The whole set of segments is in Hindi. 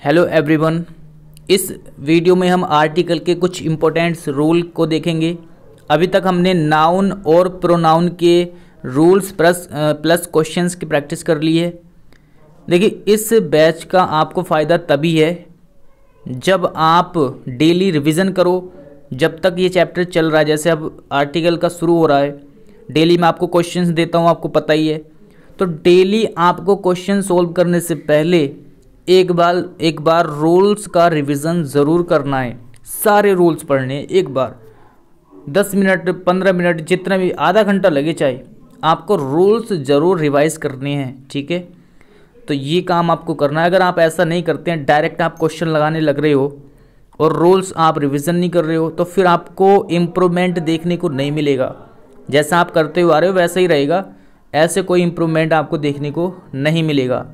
Hello everyone. इस वीडियो में हम आर्टिकल के कुछ इम्पोर्टेंट्स रूल को देखेंगे। अभी तक हमने नाउन और प्रोनाउन के रूल्स प्लस क्वेश्चंस की प्रैक्टिस कर ली है। देखिए, इस बैच का आपको फ़ायदा तभी है जब आप डेली रिवीजन करो। जब तक ये चैप्टर चल रहा है, जैसे अब आर्टिकल का शुरू हो रहा है, डेली मैं आपको क्वेश्चंस देता हूँ, आपको पता ही है। तो डेली आपको क्वेश्चन सोल्व करने से पहले एक बार रूल्स का रिवीजन ज़रूर करना है। सारे रूल्स पढ़ने हैं एक बार, 10 मिनट 15 मिनट जितना भी, आधा घंटा लगे चाहे, आपको रूल्स ज़रूर रिवाइज करने हैं। ठीक है, तो ये काम आपको करना है। अगर आप ऐसा नहीं करते हैं, डायरेक्ट आप क्वेश्चन लगाने लग रहे हो और रूल्स आप रिवीजन नहीं कर रहे हो, तो फिर आपको इम्प्रूवमेंट देखने को नहीं मिलेगा। जैसा आप करते हुए आ रहे हो वैसा ही रहेगा, ऐसे कोई इम्प्रूवमेंट आपको देखने को नहीं मिलेगा।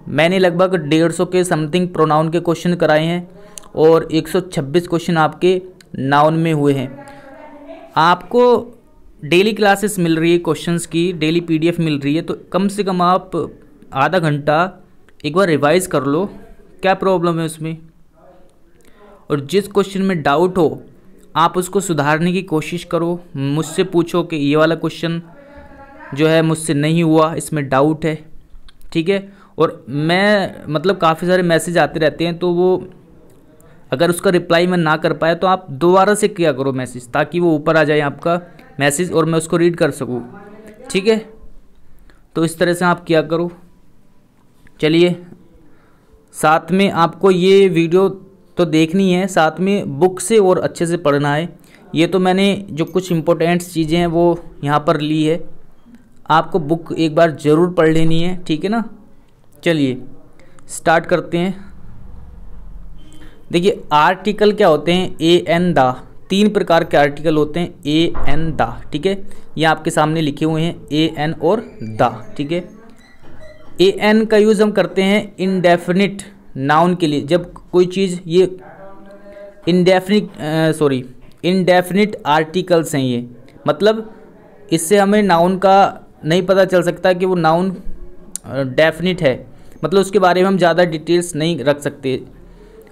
मैंने लगभग 150 के समथिंग प्रोनाउन के क्वेश्चन कराए हैं और 126 क्वेश्चन आपके नाउन में हुए हैं। आपको डेली क्लासेस मिल रही है, क्वेश्चंस की डेली पीडीएफ मिल रही है, तो कम से कम आप आधा घंटा एक बार रिवाइज कर लो। क्या प्रॉब्लम है उसमें? और जिस क्वेश्चन में डाउट हो आप उसको सुधारने की कोशिश करो। मुझसे पूछो कि ये वाला क्वेश्चन जो है मुझसे नहीं हुआ, इसमें डाउट है। ठीक है, और मैं काफ़ी सारे मैसेज आते रहते हैं, तो वो अगर उसका रिप्लाई मैं ना कर पाया तो आप दोबारा से किया करो मैसेज, ताकि वो ऊपर आ जाए आपका मैसेज और मैं उसको रीड कर सकूँ। ठीक है, तो इस तरह से आप किया करो। चलिए, साथ में आपको ये वीडियो तो देखनी है, साथ में बुक से और अच्छे से पढ़ना है। ये तो मैंने जो कुछ इम्पोर्टेंट्स चीज़ें हैं वो यहाँ पर ली है, आपको बुक एक बार ज़रूर पढ़ लेनी है। ठीक है ना, चलिए स्टार्ट करते हैं। देखिए, आर्टिकल क्या होते हैं? ए एन दा। 3 प्रकार के आर्टिकल होते हैं, ए एन दा। ठीक है, ये आपके सामने लिखे हुए हैं, ए एन और दा। ठीक है, ए एन का यूज़ हम करते हैं इनडेफिनिट नाउन के लिए। जब कोई चीज़, ये इनडेफिनिट आर्टिकल्स हैं, ये मतलब इससे हमें नाउन का नहीं पता चल सकता कि वो नाउन डेफिनिट है, मतलब उसके बारे में हम ज़्यादा डिटेल्स नहीं रख सकते।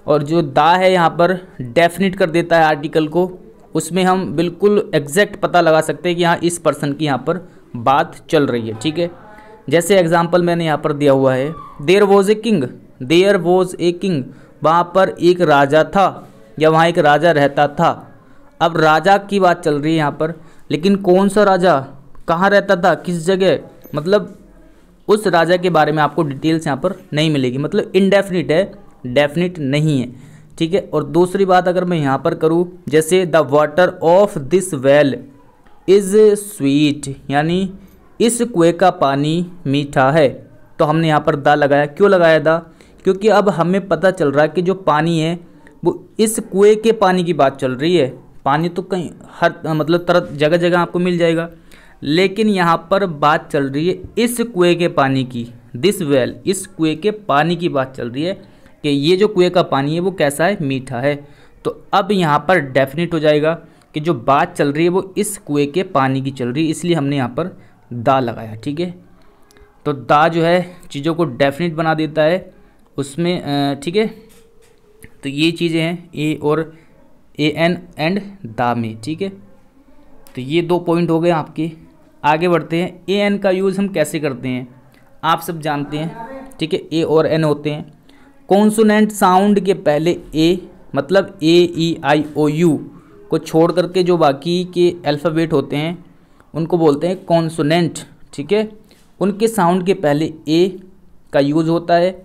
और जो दा है यहाँ पर डेफिनिट कर देता है आर्टिकल को, उसमें हम बिल्कुल एग्जैक्ट पता लगा सकते हैं कि हाँ, इस पर्सन की यहाँ पर बात चल रही है। ठीक है, जैसे एग्जांपल मैंने यहाँ पर दिया हुआ है, देयर वॉज ए किंग। वहाँ पर एक राजा था, या वहाँ एक राजा रहता था। अब राजा की बात चल रही है यहाँ पर, लेकिन कौन सा राजा, कहाँ रहता था, किस जगह, मतलब उस राजा के बारे में आपको डिटेल्स यहाँ पर नहीं मिलेगी। मतलब इनडेफिनिट है, डेफिनिट नहीं है। ठीक है, और दूसरी बात अगर मैं यहाँ पर करूँ, जैसे the water of this well is sweet, यानी इस कुएं का पानी मीठा है, तो हमने यहाँ पर दा लगाया। क्यों लगाया दा? क्योंकि अब हमें पता चल रहा है कि जो पानी है वो इस कुएं के पानी की बात चल रही है। पानी तो कहीं तरह जगह जगह आपको मिल जाएगा, लेकिन यहाँ पर बात चल रही है इस कुएं के पानी की। दिस वेल, इस कुएं के पानी की बात चल रही है कि ये जो कुएं का पानी है वो कैसा है, मीठा है। तो अब यहाँ पर डेफिनेट हो जाएगा कि जो बात चल रही है वो इस कुएं के पानी की चल रही है, इसलिए हमने यहाँ पर दा लगाया। ठीक है, तो दा जो है चीज़ों को डेफिनेट बना देता है उसमें। ठीक है, तो ये चीज़ें हैं ए और ए एन एंड दा में। ठीक है, तो ये 2 पॉइंट हो गए आपके। आगे बढ़ते हैं। ए एन का यूज़ हम कैसे करते हैं आप सब जानते हैं। ठीक है, ए और एन होते हैं। कॉन्सोनेंट साउंड के पहले ए, मतलब ए ई आई ओ यू को छोड़ करके जो बाकी के अल्फ़ाबेट होते हैं उनको बोलते हैं कॉन्सोनेंट। ठीक है, उनके साउंड के पहले ए का यूज़ होता है।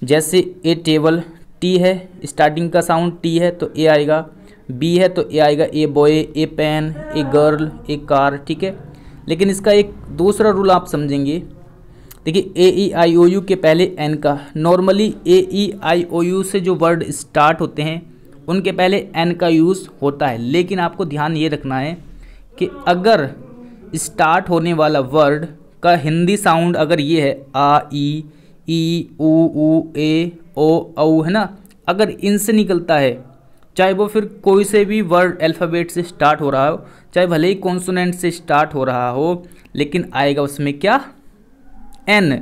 जैसे ए टेबल, टी है, स्टार्टिंग का साउंड टी है तो ए आएगा। बी है तो ए आएगा, a boy, a pen, a girl, a car. ठीक है, लेकिन इसका एक दूसरा रूल आप समझेंगे। देखिए, ए ई आई ओ यू के पहले एन का, normally A E I O you से जो वर्ड स्टार्ट होते हैं उनके पहले एन का यूज़ होता है। लेकिन आपको ध्यान ये रखना है कि अगर स्टार्ट होने वाला वर्ड का हिंदी साउंड अगर ये है, आ ई ऊ ए ओ औ, है ना, अगर इनसे निकलता है, चाहे वो फिर कोई से भी वर्ड अल्फ़ाबेट से स्टार्ट हो रहा हो, चाहे भले ही कॉन्सोनेंट से स्टार्ट हो रहा हो, लेकिन आएगा उसमें क्या, एन।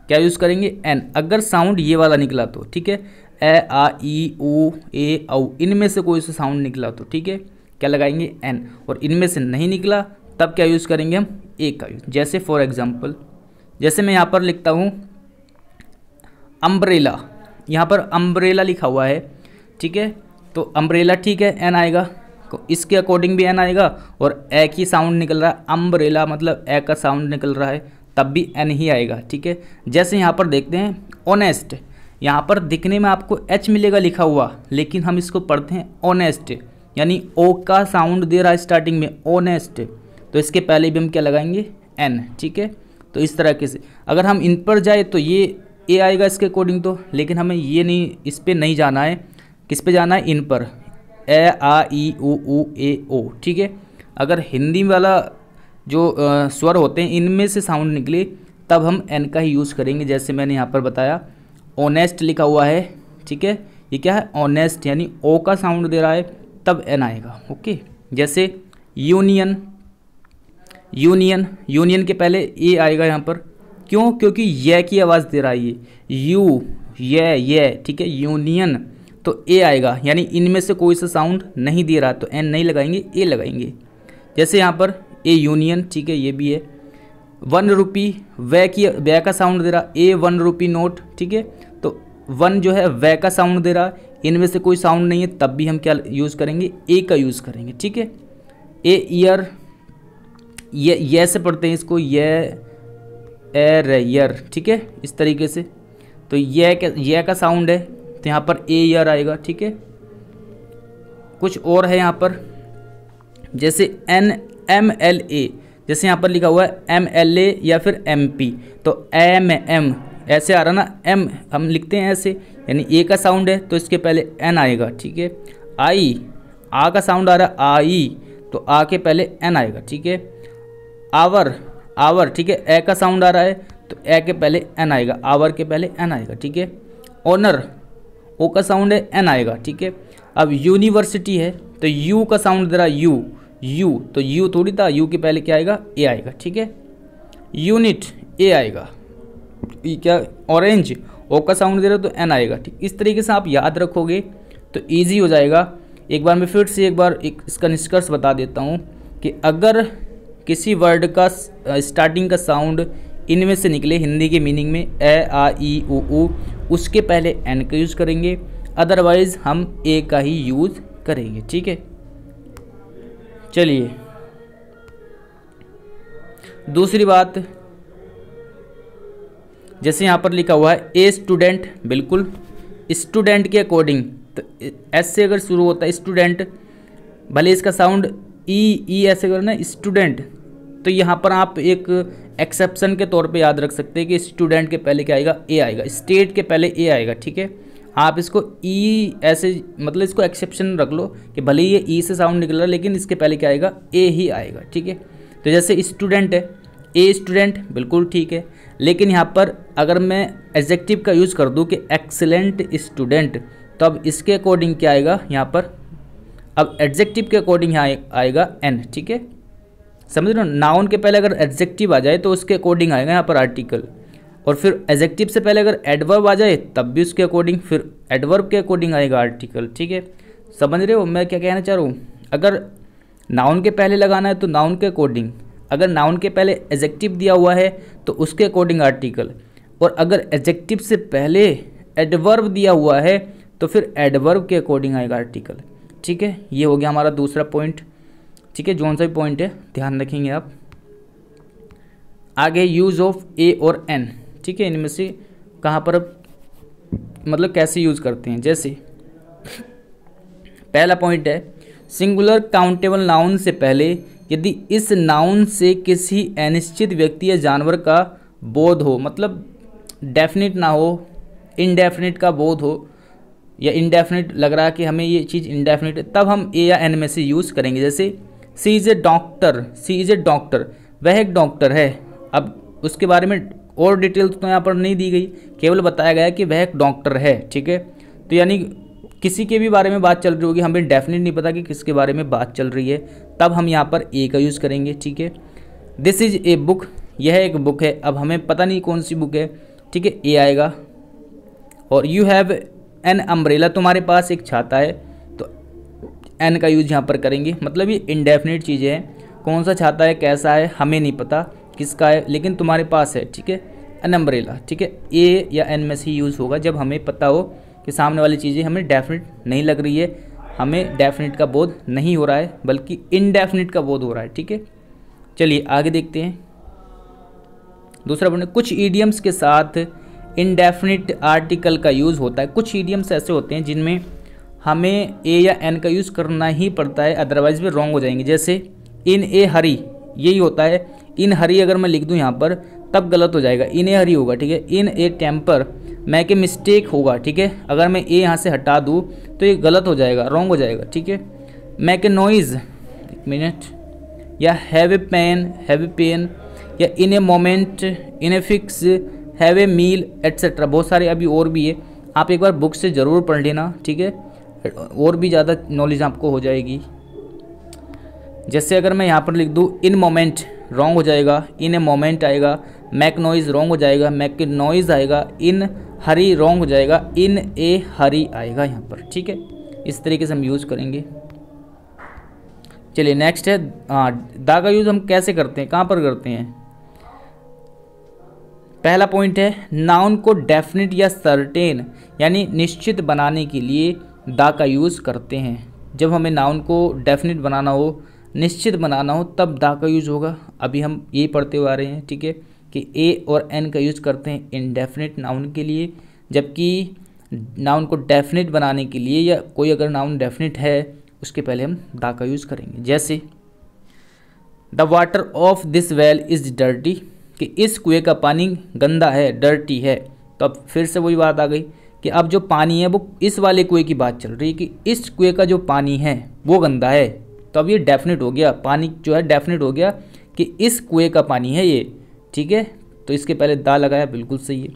क्या यूज़ करेंगे, एन। अगर साउंड ये वाला निकला तो ठीक है, ए आ ई ऊ ए औ, इनमें से कोई सा साउंड निकला तो ठीक है क्या लगाएंगे, एन। और इनमें से नहीं निकला तब क्या यूज़ करेंगे हम, ए का यूज। जैसे फॉर एग्जांपल, जैसे मैं यहाँ पर लिखता हूँ अम्ब्रेला, यहाँ पर अम्ब्रेला लिखा हुआ है ठीक है, तो अम्ब्रेला ठीक है एन आएगा, इसके अकॉर्डिंग भी एन आएगा। और ए की साउंड निकल रहा है, अम्ब्रेला मतलब ए का साउंड निकल रहा है, तब भी एन ही आएगा ठीक है। जैसे यहाँ पर देखते हैं ऑनेस्ट, यहाँ पर दिखने में आपको एच मिलेगा लिखा हुआ, लेकिन हम इसको पढ़ते हैं ऑनेस्ट, यानी ओ का साउंड दे रहा है स्टार्टिंग में, ऑनेस्ट, तो इसके पहले भी हम क्या लगाएंगे, एन ठीक है। तो इस तरह से अगर हम इन पर जाए तो ये ए आएगा इसके अकॉर्डिंग तो, लेकिन हमें ये नहीं, इस पर नहीं जाना है, किस पे जाना है, इन पर, ए आ ई ऊ ए ओ ठीक है। अगर हिंदी वाला जो स्वर होते हैं इनमें से साउंड निकले तब हम एन का ही यूज़ करेंगे। जैसे मैंने यहाँ पर बताया ऑनेस्ट लिखा हुआ है ठीक है, ये क्या है, ऑनेस्ट, यानी ओ का साउंड दे रहा है तब एन आएगा ओके। जैसे यूनियन, यूनियन, यूनियन के पहले ए आएगा यहाँ पर, क्यों, क्योंकि ये की आवाज़ दे रहा है ये, यू ये ठीक है, यूनियन, तो ए आएगा, यानी इनमें से कोई सा साउंड नहीं दे रहा तो एन नहीं लगाएंगे, ए लगाएंगे। जैसे यहाँ पर ए यूनियन ठीक है, ये भी है। 1 रुपी, वे का साउंड दे रहा, ए 1 रुपी नोट ठीक है, तो 1 जो है वे का साउंड दे रहा, इनमें से कोई साउंड नहीं है तब भी हम क्या यूज़ करेंगे, ए का यूज़ करेंगे ठीक है। ए ईयर, ये से पढ़ते हैं इसको, ये एर यर ठीक है, इस तरीके से, तो ये का साउंड है तो यहाँ पर ए ईयर आएगा ठीक है। कुछ और है यहाँ पर, जैसे एन एम एल ए, जैसे यहाँ पर लिखा हुआ है एम एल ए या फिर एम पी, तो एम एम ऐसे आ रहा ना, एम हम लिखते हैं ऐसे, यानी ए का साउंड है तो इसके पहले एन आएगा ठीक है। आई, आ का साउंड आ रहा है आई, तो आ के पहले एन आएगा ठीक है। आवर, आवर ठीक है, ए का साउंड आ रहा है तो ए के पहले एन आएगा, आवर के पहले एन आएगा ठीक है। ऑनर, ओ का साउंड है एन आएगा ठीक है। अब यूनिवर्सिटी है तो यू का साउंड दे रहा है यू, यू तो यू थोड़ी था, यू के पहले क्या आएगा, ए आएगा ठीक है। यूनिट, ए आएगा, ये क्या, ऑरेंज, ओ का साउंड दे रहा तो एन आएगा ठीक। इस तरीके से आप याद रखोगे तो ईजी हो जाएगा। एक बार मैं फिर से इसका निष्कर्ष बता देता हूँ कि अगर किसी वर्ड का स्टार्टिंग का साउंड इनमें से निकले हिंदी के मीनिंग में, ए आ ई ऊ, उसके पहले एन का यूज़ करेंगे, अदरवाइज़ हम ए का ही यूज़ करेंगे ठीक है। चलिए दूसरी बात, जैसे यहाँ पर लिखा हुआ है ए स्टूडेंट, बिल्कुल स्टूडेंट के अकॉर्डिंग, तो एस से अगर शुरू होता है स्टूडेंट, भले इसका साउंड ई ऐसे करना स्टूडेंट, तो यहाँ पर आप एक एक्सेप्शन के तौर पे याद रख सकते हैं कि स्टूडेंट के पहले क्या आएगा, ए आएगा, स्टेट के पहले ए आएगा ठीक है। आप इसको ई ऐसे, मतलब इसको एक्सेप्शन रख लो कि भले ये ई से साउंड निकल रहा है लेकिन इसके पहले क्या आएगा, ए ही आएगा ठीक है। तो जैसे स्टूडेंट है, ए स्टूडेंट बिल्कुल ठीक है, लेकिन यहाँ पर अगर मैं एडजेक्टिव का यूज़ कर दूँ कि एक्सीलेंट स्टूडेंट, तो अब इसके अकॉर्डिंग क्या आएगा यहाँ पर, अब एडजेक्टिव के अकॉर्डिंग यहाँ आएगा एन ठीक है, समझ रहे हो। नाउन के पहले अगर एडजेक्टिव आ जाए तो उसके अकॉर्डिंग आएगा यहाँ पर आर्टिकल, और फिर एडजेक्टिव से पहले अगर एडवर्ब आ जाए तब भी उसके अकॉर्डिंग, फिर एडवर्ब के अकॉर्डिंग आएगा आर्टिकल ठीक है। समझ रहे हो मैं क्या कहना चाह रहा हूँ। अगर नाउन के पहले लगाना है तो नाउन के अकॉर्डिंग, अगर नाउन के पहले एडजेक्टिव दिया हुआ है तो उसके अकॉर्डिंग आर्टिकल, और अगर एडजेक्टिव से पहले एडवर्ब दिया हुआ है तो फिर एडवर्ब के अकॉर्डिंग आएगा आर्टिकल ठीक है। ये हो गया हमारा दूसरा पॉइंट ठीक है, जोन सा भी पॉइंट है ध्यान रखेंगे आप। आगे यूज़ ऑफ ए और एन ठीक है, इनमें से कहाँ पर मतलब कैसे यूज़ करते हैं। जैसे पहला पॉइंट है सिंगुलर काउंटेबल नाउन से पहले यदि इस नाउन से किसी अनिश्चित व्यक्ति या जानवर का बोध हो, मतलब डेफिनिट ना हो, इनडेफिनिट का बोध हो, या इनडेफिनिट लग रहा है कि हमें ये चीज़ इनडेफिनिट है, तब हम ए या एन में से यूज़ करेंगे। जैसे she is a doctor, she is a doctor, वह एक डॉक्टर है। अब उसके बारे में और डिटेल्स तो यहाँ पर नहीं दी गई, केवल बताया गया कि वह एक डॉक्टर है ठीक है। तो यानी किसी के भी बारे में बात चल रही होगी, हमें डेफिनेट नहीं पता कि किसके बारे में बात चल रही है, तब हम यहाँ पर ए का यूज़ करेंगे ठीक है। दिस इज़ ए बुक, यह एक बुक है। अब हमें पता नहीं कौन सी बुक है, ठीक है, ए आएगा। और यू हैव एन अम्ब्रेला, तुम्हारे पास एक छाता है, तो एन का यूज़ यहाँ पर करेंगे। मतलब ये इंडेफिनिट चीज़ें हैं, कौन सा छाता है, कैसा है, हमें नहीं पता किसका है, लेकिन तुम्हारे पास है, ठीक है, एन अम्ब्रेला, ठीक है। ए या एन में से यूज़ होगा जब हमें पता हो कि सामने वाली चीज़ें हमें डेफिनिट नहीं लग रही है, हमें डेफिनिट का बोध नहीं हो रहा है, बल्कि इनडेफिनिट का बोध हो रहा है, ठीक है। चलिए आगे देखते हैं। दूसरा पॉइंट, कुछ ईडियम्स के साथ इनडेफिनिट आर्टिकल का यूज़ होता है। कुछ ईडियम्स ऐसे होते हैं जिनमें हमें ए या एन का यूज़ करना ही पड़ता है, अदरवाइज वे रॉन्ग हो जाएंगे। जैसे इन ए हरी, यही होता है। इन हरी अगर मैं लिख दूं यहाँ पर तब गलत हो जाएगा, इन ए हरी होगा, ठीक है। इन ए टेम्पर, मैक ए मिस्टेक होगा, ठीक है। अगर मैं ए यहाँ से हटा दूँ तो ये गलत हो जाएगा, रॉन्ग हो जाएगा, ठीक है। मैक ए नॉइज़, एक मिनट, या हैव ए पेन, या in a moment, in a fix, have a meal, etcetera. बहुत सारे अभी और भी है, आप एक बार बुक से ज़रूर पढ़ लेना, ठीक है, और भी ज़्यादा नॉलेज आपको हो जाएगी। जैसे अगर मैं यहाँ पर लिख दूँ इन मोमेंट, रॉन्ग हो जाएगा, इन ए मोमेंट आएगा। मैक नॉइज़ रॉन्ग हो जाएगा, मैक नॉइज़ आएगा। इन हरी रॉन्ग हो जाएगा, इन ए हरी आएगा यहाँ पर, ठीक है। इस तरीके से हम यूज़ करेंगे। चलिए नेक्स्ट है, दा का यूज़ हम कैसे करते हैं, कहाँ पर करते हैं। पहला पॉइंट है, नाउन को डेफिनेट या सर्टेन यानी निश्चित बनाने के लिए दा का यूज़ करते हैं। जब हमें नाउन को डेफिनेट बनाना हो, निश्चित बनाना हो, तब दा का यूज़ होगा। अभी हम ये पढ़ते हुए आ रहे हैं, ठीक है, कि ए और एन का यूज़ करते हैं इनडेफिनेट नाउन के लिए, जबकि नाउन को डेफिनेट बनाने के लिए या कोई अगर नाउन डेफिनेट है उसके पहले हम दा का यूज़ करेंगे। जैसे the water of this well is dirty, कि इस कुएं का पानी गंदा है, डर्टी है। तो अब फिर से वही बात आ गई कि अब जो पानी है वो इस वाले कुएं की बात चल रही है कि इस कुएं का जो पानी है वो गंदा है। तो अब ये डेफिनेट हो गया, पानी जो है डेफिनेट हो गया कि इस कुएं का पानी है ये, ठीक है। तो इसके पहले दा लगाया, बिल्कुल सही है।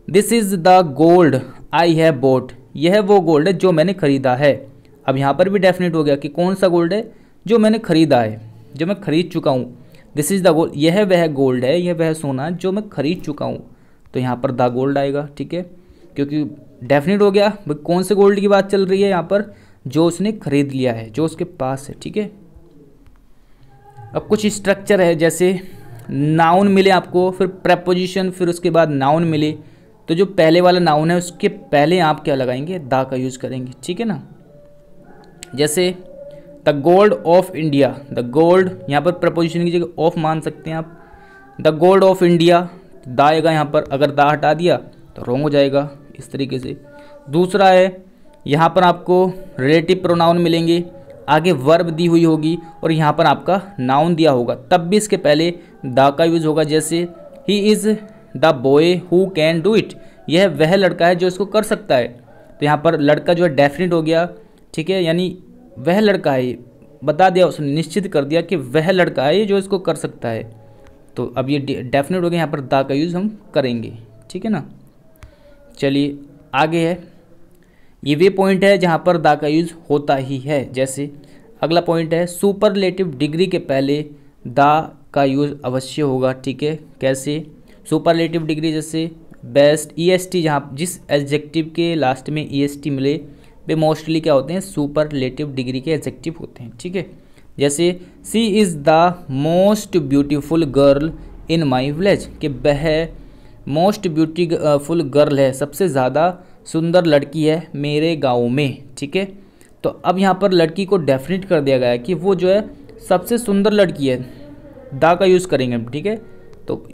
This is the gold I have bought, यह वो गोल्ड है जो मैंने खरीदा है। अब यहाँ पर भी डेफिनेट हो गया कि कौन सा गोल्ड है, जो मैंने खरीदा है, जो मैं खरीद चुका हूँ। दिस इज़ द गोल्ड, यह वह गोल्ड है, यह वह सोना जो मैं खरीद चुका हूँ। तो यहाँ पर द गोल्ड आएगा, ठीक है, क्योंकि डेफिनेट हो गया भाई कौन से गोल्ड की बात चल रही है यहाँ पर, जो उसने खरीद लिया है, जो उसके पास है, ठीक है। अब कुछ स्ट्रक्चर है, जैसे नाउन मिले आपको, फिर प्रेपोजिशन, फिर उसके बाद नाउन मिले, तो जो पहले वाला नाउन है उसके पहले आप क्या लगाएंगे, दा का यूज़ करेंगे, ठीक है ना। जैसे the gold of India, the gold, यहाँ पर प्रपोजिशन की जगह ऑफ मान सकते हैं आप। द गोल्ड ऑफ इंडिया, दा आएगा यहाँ पर, अगर दा हटा दिया तो रॉन्ग हो जाएगा, इस तरीके से। दूसरा है, यहाँ पर आपको रिलेटिव प्रोनाउन मिलेंगे, आगे वर्ब दी हुई होगी और यहाँ पर आपका नाउन दिया होगा, तब भी इसके पहले दा का यूज़ होगा। जैसे he is the boy who can do it, यह वह लड़का है जो इसको कर सकता है। तो यहाँ पर लड़का जो है डेफिनेट हो गया, ठीक है, यानी वह लड़का है, बता दिया उसने, निश्चित कर दिया कि वह लड़का है जो इसको कर सकता है। तो अब ये डेफिनेट हो गया, यहाँ पर दा का यूज़ हम करेंगे, ठीक है ना। चलिए आगे है, ये वे पॉइंट है जहाँ पर दा का यूज़ होता ही है। जैसे अगला पॉइंट है, सुपरलेटिव डिग्री के पहले दा का यूज़ अवश्य होगा, ठीक है। कैसे, सुपरलेटिव डिग्री जैसे बेस्ट, ईएसटी, जहाँ जिस एडजेक्टिव के लास्ट में ईएसटी मिले वे मोस्टली क्या होते हैं, सुपरलेटिव डिग्री के एडजेक्टिव होते हैं, ठीक है। जैसे she is the most beautiful girl in my village, कि वह मोस्ट ब्यूटीफुल गर्ल है, सबसे ज़्यादा सुंदर लड़की है मेरे गाँव में, ठीक है। तो अब यहाँ पर लड़की को डेफिनेट कर दिया गया है कि वो जो है सबसे सुंदर लड़की है, दा का यूज़ करेंगे हम, ठीक है। तो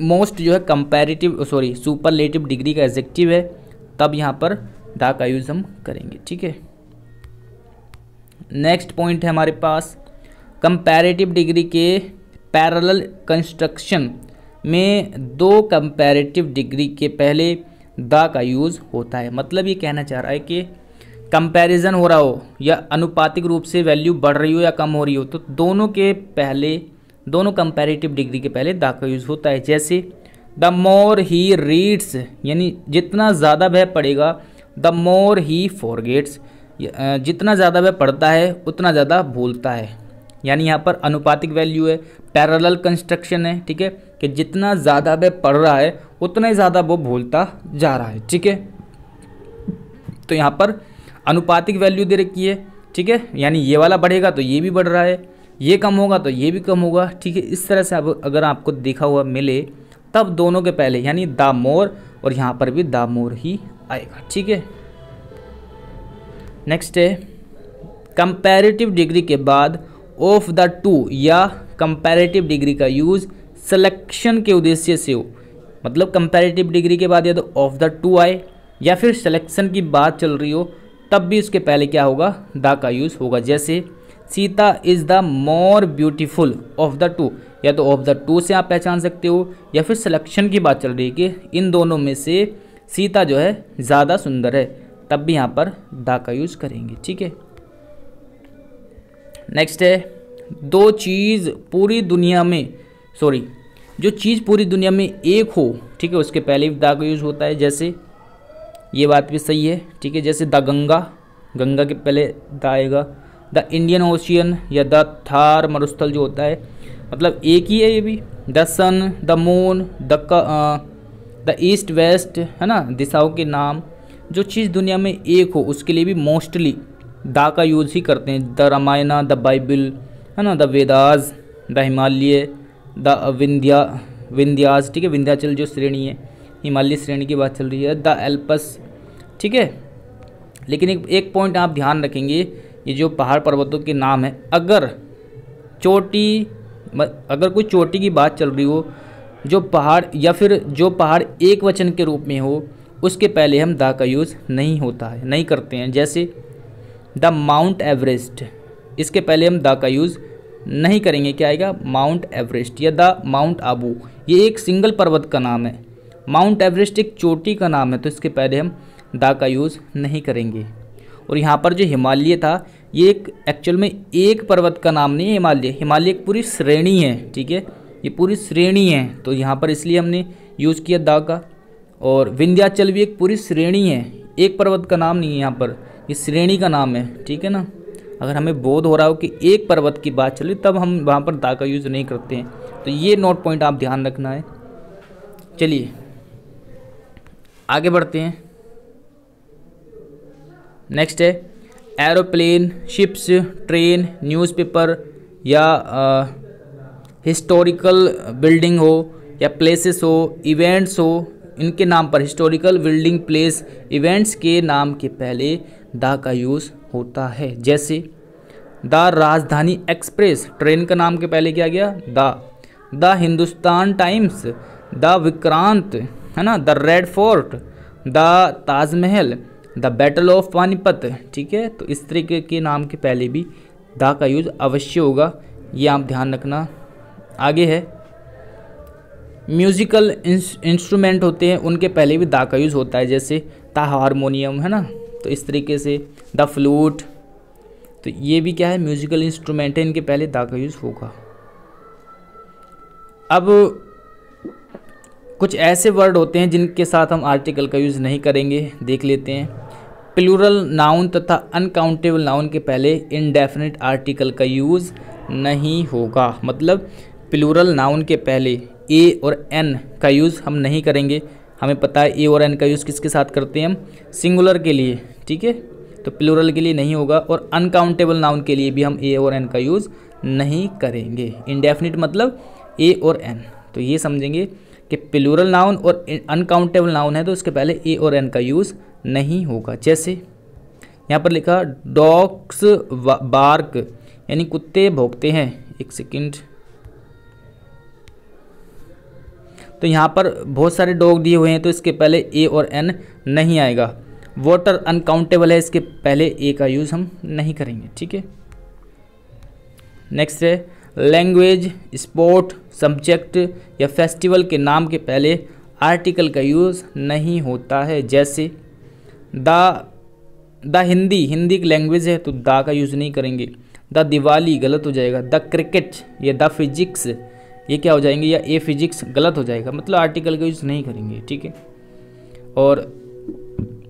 मोस्ट जो है कंपैरेटिव सुपरलेटिव डिग्री का एडजेक्टिव है, तब यहाँ पर दा का यूज़ हम करेंगे, ठीक है। नेक्स्ट पॉइंट है हमारे पास, कंपैरेटिव डिग्री के पैरेलल कंस्ट्रक्शन में दो कंपैरेटिव डिग्री के पहले दा का यूज़ होता है। मतलब ये कहना चाह रहा है कि कंपैरिजन हो रहा हो या अनुपातिक रूप से वैल्यू बढ़ रही हो या कम हो रही हो, तो दोनों के पहले, दोनों कंपैरेटिव डिग्री के पहले दा का यूज़ होता है। जैसे द मोर ही रीड्स, यानी जितना ज़्यादा वह पढ़ेगा, द मोर ही फॉरगेट्स, जितना ज़्यादा वह पढ़ता है उतना ज़्यादा भूलता है। यानी यहाँ पर अनुपातिक वैल्यू है, पैरेलल कंस्ट्रक्शन है, ठीक है, कि जितना ज़्यादा वह पढ़ रहा है उतना ही ज़्यादा वो भूलता जा रहा है। ठीक है, तो यहाँ पर अनुपातिक वैल्यू दे रखी है। ठीक है, यानी ये वाला बढ़ेगा तो ये भी बढ़ रहा है, ये कम होगा तो ये भी कम होगा। ठीक है, इस तरह से अब अगर आपको देखा हुआ मिले तब दोनों के पहले यानी द मोर और यहाँ पर भी द मोर ही आएगा। ठीक है, नेक्स्ट है कंपैरेटिव डिग्री के बाद ऑफ द टू या कंपैरेटिव डिग्री का यूज़ सिलेक्शन के उद्देश्य से हो। मतलब कंपैरेटिव डिग्री के बाद या तो ऑफ द टू आए या फिर सिलेक्शन की बात चल रही हो तब भी उसके पहले क्या होगा, द का यूज़ होगा। जैसे Sita is the more beautiful of the two, या तो ऑफ द टू से आप पहचान सकते हो या फिर सिलेक्शन की बात चल रही है कि इन दोनों में से सीता जो है ज़्यादा सुंदर है, तब भी यहाँ पर द का यूज़ करेंगे। ठीक है, नेक्स्ट है जो चीज़ पूरी दुनिया में एक हो, ठीक है, उसके पहले भी द का यूज़ होता है। जैसे ये बात भी सही है। ठीक है, जैसे द गंगा के पहले द आएगा। द इंडियन ओशियन या द थार मरुस्थल जो होता है, मतलब एक ही है ये भी। The sun, the moon, the east west, है ना, दिशाओं के नाम। जो चीज़ दुनिया में एक हो उसके लिए भी मोस्टली द का यूज़ ही करते हैं। द रामायणा, द बाइबल, है ना, the Vedas, the Himalaya, the Vindhyas, ठीक है, विंध्याचल जो श्रेणी है, हिमालय श्रेणी की बात चल रही है। द एल्पस, ठीक है। लेकिन एक पॉइंट आप ध्यान रखेंगे, ये जो पहाड़ पर्वतों के नाम है, अगर कोई चोटी की बात चल रही हो, जो पहाड़ या फिर जो पहाड़ एक वचन के रूप में हो, उसके पहले हम द का यूज़ नहीं करते हैं। जैसे द माउंट एवरेस्ट, इसके पहले हम द का यूज़ नहीं करेंगे। क्या आएगा, माउंट एवरेस्ट या द माउंट आबू। ये एक सिंगल पर्वत का नाम है। माउंट एवरेस्ट एक चोटी का नाम है, तो इसके पहले हम द का यूज़ नहीं करेंगे। और यहाँ पर जो हिमालय था, ये एक एक्चुअल में एक पर्वत का नाम नहीं है। हिमालय एक पूरी श्रेणी है। ठीक है, ये पूरी श्रेणी है, तो यहाँ पर इसलिए हमने यूज़ किया द का। और विंध्याचल भी एक पूरी श्रेणी है, एक पर्वत का नाम नहीं है यहाँ पर, ये श्रेणी का नाम है। ठीक है ना, अगर हमें बोध हो रहा हो कि एक पर्वत की बात चले तब हम वहाँ पर द का यूज़ नहीं करते हैं। तो ये नोट पॉइंट आप ध्यान रखना है। चलिए आगे बढ़ते हैं। नेक्स्ट है एरोप्लेन, शिप्स, ट्रेन, न्यूज़पेपर या हिस्टोरिकल बिल्डिंग हो या प्लेसेस हो, इवेंट्स हो, इनके नाम पर हिस्टोरिकल बिल्डिंग, प्लेस, इवेंट्स के नाम के पहले द का यूज़ होता है। जैसे द राजधानी एक्सप्रेस, ट्रेन का नाम के पहले क्या गया, the Hindustan times, the Vikrant, है ना, the red fort, the Taj Mahal, the battle of Panipat. ठीक है, तो इस तरीके के नाम के पहले भी द का यूज़ अवश्य होगा, ये आप ध्यान रखना। आगे है म्यूज़िकल इंस्ट्रूमेंट होते हैं, उनके पहले भी द का यूज़ होता है। जैसे द हारमोनियम, है ना, तो इस तरीके से द फ्लूट, तो ये भी क्या है, म्यूज़िकल इंस्ट्रूमेंट है, इनके पहले द का यूज़ होगा। अब कुछ ऐसे वर्ड होते हैं जिनके साथ हम आर्टिकल का यूज़ नहीं करेंगे, देख लेते हैं। प्लूरल नाउन तथा अनकाउंटेबल नाउन के पहले इनडेफिनिट आर्टिकल का यूज़ नहीं होगा। मतलब प्लूरल नाउन के पहले ए और एन का यूज़ हम नहीं करेंगे। हमें पता है ए और एन का यूज़ किसके साथ करते हैं हम, सिंगुलर के लिए। ठीक है, तो प्लूरल के लिए नहीं होगा। और अनकाउंटेबल नाउन के लिए भी हम ए और एन का यूज़ नहीं करेंगे। इनडेफिनिट मतलब ए और एन, तो ये समझेंगे कि प्लूरल नाउन और अनकाउंटेबल नाउन है तो उसके पहले ए और एन का यूज़ नहीं होगा। जैसे यहाँ पर लिखा डॉग्स बार्क, यानी कुत्ते भौंकते हैं। एक सेकंड, तो यहाँ पर बहुत सारे डॉग दिए हुए हैं तो इसके पहले ए और एन नहीं आएगा। वाटर अनकाउंटेबल है, इसके पहले ए का यूज़ हम नहीं करेंगे। ठीक है, नेक्स्ट है लैंग्वेज, स्पोर्ट, सब्जेक्ट या फेस्टिवल के नाम के पहले आर्टिकल का यूज़ नहीं होता है। जैसे द हिंदी एक लैंग्वेज है तो द का यूज़ नहीं करेंगे। द दिवाली गलत हो जाएगा। द क्रिकेट या द फिजिक्स ये क्या हो जाएंगे, या ए फिजिक्स गलत हो जाएगा, मतलब आर्टिकल का यूज़ नहीं करेंगे। ठीक है, और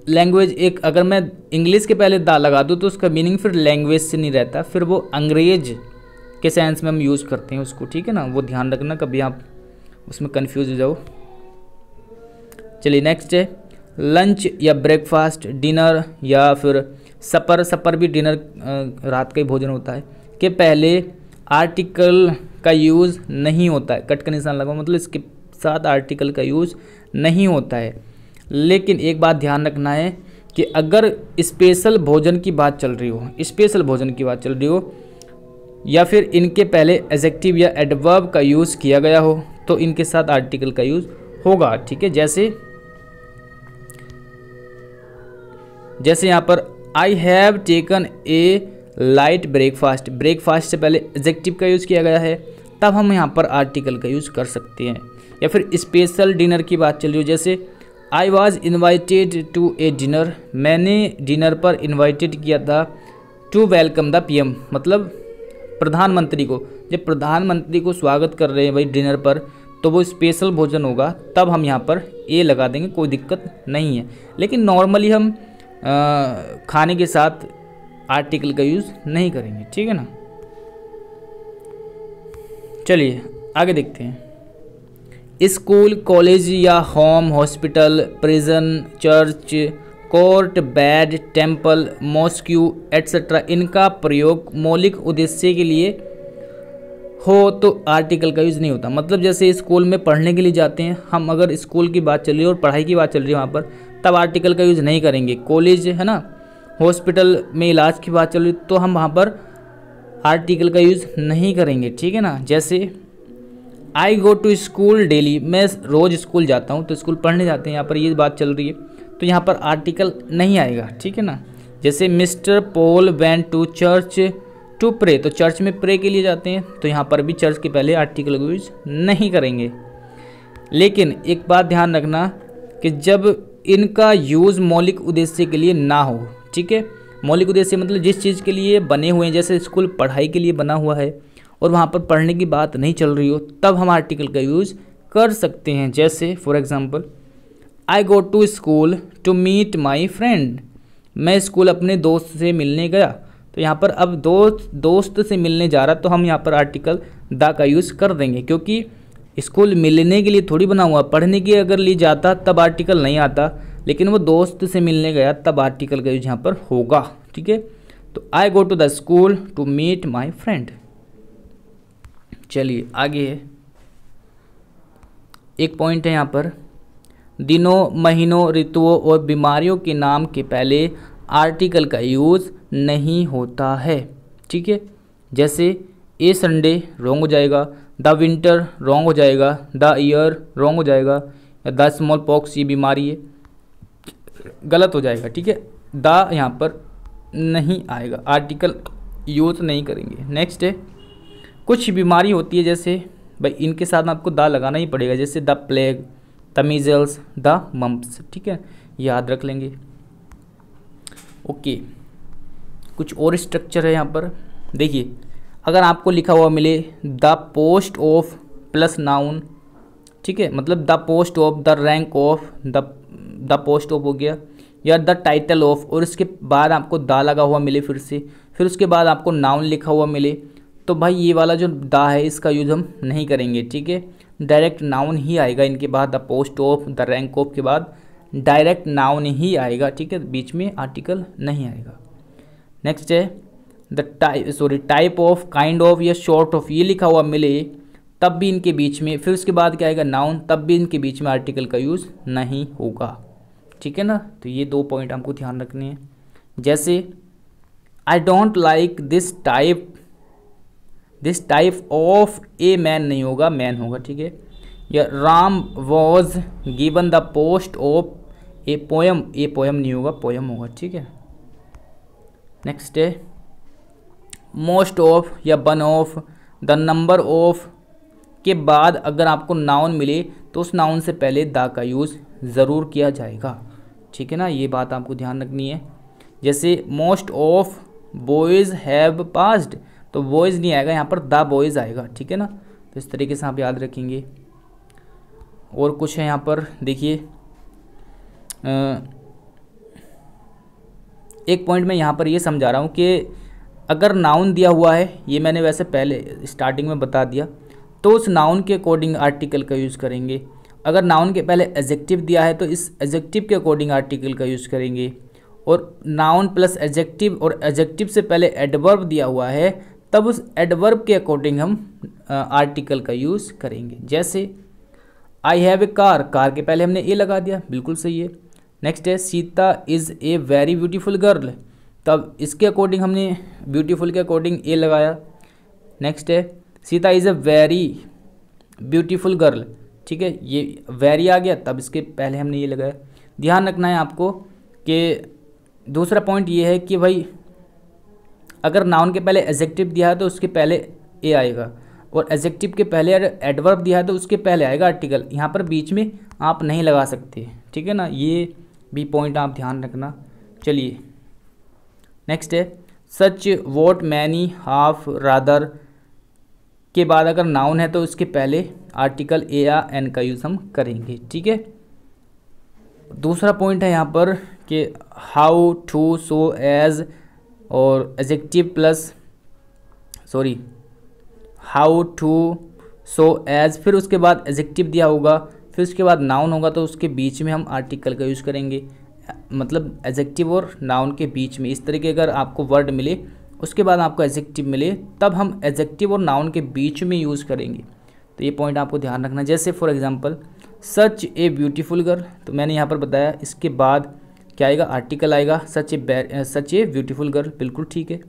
लैंग्वेज एक अगर मैं इंग्लिश के पहले द लगा दूँ तो उसका मीनिंग फिर लैंग्वेज से नहीं रहता, फिर वो अंग्रेज के सेंस में हम यूज़ करते हैं उसको। ठीक है ना, वो ध्यान रखना, कभी आप उसमें कंफ्यूज हो जाओ। चलिए नेक्स्ट है लंच या ब्रेकफास्ट, डिनर या फिर सपर। सपर भी डिनर रात का ही भोजन होता है कि पहले आर्टिकल का यूज़ नहीं होता है। कट का निशान लगाओ, मतलब इसके साथ आर्टिकल का यूज़ नहीं होता है। लेकिन एक बात ध्यान रखना है कि अगर स्पेशल भोजन की बात चल रही हो, स्पेशल भोजन की बात चल रही हो, या फिर इनके पहले एडजेक्टिव या एडवर्ब का यूज़ किया गया हो, तो इनके साथ आर्टिकल का यूज़ होगा। ठीक है, जैसे यहाँ पर I have taken a light breakfast. Breakfast से पहले एडजेक्टिव का यूज़ किया गया है, तब हम यहाँ पर आर्टिकल का यूज़ कर सकते हैं। या फिर स्पेशल डिनर की बात चल रही हो, जैसे I was invited to a dinner. मैंने डिनर पर इन्वाइटेड किया था टू वेलकम द पीएम, मतलब प्रधानमंत्री को। जब प्रधानमंत्री को स्वागत कर रहे हैं भाई डिनर पर, तो वो स्पेशल भोजन होगा, तब हम यहाँ पर ए लगा देंगे, कोई दिक्कत नहीं है। लेकिन नॉर्मली हम खाने के साथ आर्टिकल का यूज़ नहीं करेंगे। ठीक है ना। चलिए आगे देखते हैं। स्कूल, कॉलेज या home, hospital, prison, church, court, bed, temple, mosque etcetera, इनका प्रयोग मौलिक उद्देश्य के लिए हो तो आर्टिकल का यूज़ नहीं होता। मतलब जैसे स्कूल में पढ़ने के लिए जाते हैं हम, अगर स्कूल की बात चल रही है और पढ़ाई की बात चल रही है वहाँ पर, तब आर्टिकल का यूज़ नहीं करेंगे। कॉलेज है ना, हॉस्पिटल में इलाज की बात चल रही तो हम वहाँ पर आर्टिकल का यूज़ नहीं करेंगे। ठीक है ना। जैसे आई गो टू स्कूल डेली, मैं रोज़ स्कूल जाता हूँ, तो स्कूल पढ़ने जाते हैं, यहाँ पर ये बात चल रही है, तो यहाँ पर आर्टिकल नहीं आएगा। ठीक है ना। जैसे mister Paul went to church to pray, तो चर्च में प्रे के लिए जाते हैं, तो यहाँ पर भी चर्च के पहले आर्टिकल का यूज़ नहीं करेंगे। लेकिन एक बात ध्यान रखना कि जब इनका यूज़ मौलिक उद्देश्य के लिए ना हो, ठीक है, मौलिक उद्देश्य मतलब जिस चीज़ के लिए बने हुए हैं, जैसे स्कूल पढ़ाई के लिए बना हुआ है और वहाँ पर पढ़ने की बात नहीं चल रही हो, तब हम आर्टिकल का यूज़ कर सकते हैं। जैसे for example I go to school to meet my friend, मैं स्कूल अपने दोस्त से मिलने गया, तो यहाँ पर अब दोस्त से मिलने जा रहा, तो हम यहाँ पर आर्टिकल द का यूज़ कर देंगे, क्योंकि स्कूल मिलने के लिए थोड़ी बना हुआ, पढ़ने के अगर लिए जाता तब आर्टिकल नहीं आता, लेकिन वो दोस्त से मिलने गया तब आर्टिकल का यूज यहाँ पर होगा। ठीक है, तो I go to the school to meet my friend. चलिए आगे है, एक पॉइंट है यहाँ पर, दिनों, महीनों, ऋतुओं और बीमारियों के नाम के पहले आर्टिकल का यूज़ नहीं होता है। ठीक है, जैसे ए संडे रॉन्ग हो जाएगा, द विंटर रॉन्ग हो जाएगा, द ईयर रॉन्ग हो जाएगा, या द स्मॉल पॉक्स ये बीमारी है गलत हो जाएगा। ठीक है, द यहाँ पर नहीं आएगा, आर्टिकल यूज़ नहीं करेंगे। नेक्स्ट है, कुछ बीमारी होती है जैसे भाई इनके साथ आपको द लगाना ही पड़ेगा, जैसे the plague, the measles, the mumps. ठीक है, याद रख लेंगे। ओके, कुछ और स्ट्रक्चर है यहाँ पर, देखिए अगर आपको लिखा हुआ मिले the post of plus noun, ठीक है, मतलब the post of, the rank of, the post of हो गया, या द टाइटल ऑफ, और इसके बाद आपको द लगा हुआ मिले फिर उसके बाद आपको नाउन लिखा हुआ मिले, तो भाई ये वाला जो द है इसका यूज़ हम नहीं करेंगे। ठीक है, डायरेक्ट नाउन ही आएगा इनके बाद, the post of, the rank of के बाद डायरेक्ट नाउन ही आएगा। ठीक है, बीच में आर्टिकल नहीं आएगा। नेक्स्ट है the type of, kind of या शॉर्ट ऑफ, ये लिखा हुआ मिले तब भी इनके बीच में, फिर उसके बाद क्या आएगा नाउन, तब भी इनके बीच में आर्टिकल का यूज़ नहीं होगा। ठीक है ना, तो ये दो पॉइंट हमको ध्यान रखने हैं। जैसे I don't like this type of a man नहीं होगा, मैन होगा। ठीक है, या Ram was given the post of A poem, A poem नहीं होगा, पोयम होगा। ठीक है, नेक्स्ट है मोस्ट ऑफ या one of, the number of के बाद अगर आपको नाउन मिले तो उस नाउन से पहले द का यूज़ ज़रूर किया जाएगा। ठीक है ना, ये बात आपको ध्यान रखनी है। जैसे most of boys have passed, तो बॉयज़ नहीं आएगा, यहाँ पर द बॉयज़ आएगा। ठीक है ना, तो इस तरीके से आप याद रखेंगे। और कुछ है यहाँ पर, देखिए एक पॉइंट मैं यहाँ पर ये समझा रहा हूँ कि अगर नाउन दिया हुआ है, ये मैंने वैसे पहले स्टार्टिंग में बता दिया, तो उस नाउन के अकॉर्डिंग आर्टिकल का यूज़ करेंगे। अगर नाउन के पहले एडजेक्टिव दिया है तो इस एडजेक्टिव के अकॉर्डिंग आर्टिकल का यूज़ करेंगे। और नाउन प्लस एडजेक्टिव और एडजेक्टिव से पहले एडवर्ब दिया हुआ है तब उस एडवर्ब के अकॉर्डिंग हम आर्टिकल का यूज़ करेंगे। जैसे I have a car, car के पहले हमने ए लगा दिया, बिल्कुल सही है। नेक्स्ट है Sita is a very beautiful girl, तब इसके अकॉर्डिंग हमने ब्यूटीफुल के अकॉर्डिंग ए लगाया। नेक्स्ट है Sita is a very beautiful girl, ठीक है, ये वेरी आ गया तब इसके पहले हमने ये लगाया। ध्यान रखना है आपको कि दूसरा पॉइंट ये है कि भाई अगर नाउन के पहले एडजेक्टिव दिया है तो उसके पहले ए आएगा, और एडजेक्टिव के पहले एडवर्ब दिया है तो उसके पहले आएगा आर्टिकल। यहाँ पर बीच में आप नहीं लगा सकते, ठीक है ना, ये भी पॉइंट आप ध्यान रखना। चलिए नेक्स्ट है सच वॉट मैनी हाफ रादर के बाद अगर नाउन है तो उसके पहले आर्टिकल ए या एन का यूज़ हम करेंगे, ठीक है। दूसरा पॉइंट है यहाँ पर कि हाउ टू सो एज और adjective plus how to so as, फिर उसके बाद एडजेक्टिव दिया होगा, फिर उसके बाद नाउन होगा तो उसके बीच में हम आर्टिकल का यूज़ करेंगे। मतलब एडजेक्टिव और नाउन के बीच में इस तरीके अगर आपको वर्ड मिले उसके बाद आपको एडजेक्टिव मिले तब हम एडजेक्टिव और नाउन के बीच में यूज़ करेंगे। तो ये पॉइंट आपको ध्यान रखना। जैसे for example such a beautiful girl, तो मैंने यहाँ पर बताया इसके बाद क्या आएगा, आर्टिकल आएगा, सच ए ब्यूटीफुल गर्ल, बिल्कुल ठीक है।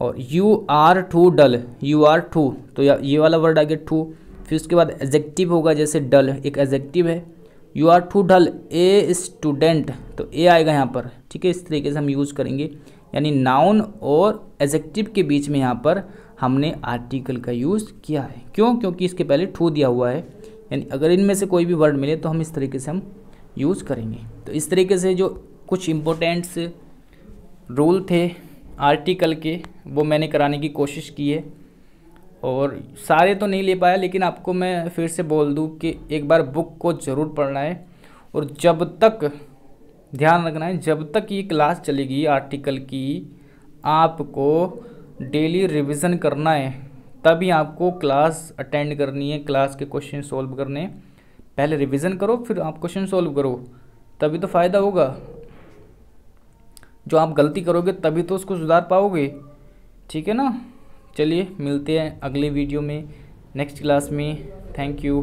और you are too dull, you are too, तो ये वाला वर्ड आ गया टू, फिर उसके बाद एडजेक्टिव होगा, जैसे डल एक एडजेक्टिव है, you are too dull a student, तो ए आएगा यहाँ पर, ठीक है। इस तरीके से हम यूज़ करेंगे, यानी नाउन और एडजेक्टिव के बीच में यहाँ पर हमने आर्टिकल का यूज़ किया है। क्यों? क्योंकि इसके पहले टू दिया हुआ है, यानी अगर इनमें से कोई भी वर्ड मिले तो हम इस तरीके से हम यूज़ करेंगे। तो इस तरीके से जो कुछ इम्पोर्टेंट्स रूल थे आर्टिकल के वो मैंने कराने की कोशिश की है, और सारे तो नहीं ले पाया, लेकिन आपको मैं फिर से बोल दूं कि एक बार बुक को ज़रूर पढ़ना है, और जब तक ध्यान रखना है जब तक ये क्लास चलेगी आर्टिकल की आपको डेली रिवीजन करना है, तभी आपको क्लास अटेंड करनी है, क्लास के क्वेश्चन सॉल्व करने। पहले रिवीजन करो फिर आप क्वेश्चन सॉल्व करो, तभी तो फ़ायदा होगा। जो आप गलती करोगे तभी तो उसको सुधार पाओगे, ठीक है ना। चलिए मिलते हैं अगले वीडियो में, नेक्स्ट क्लास में। Thank you.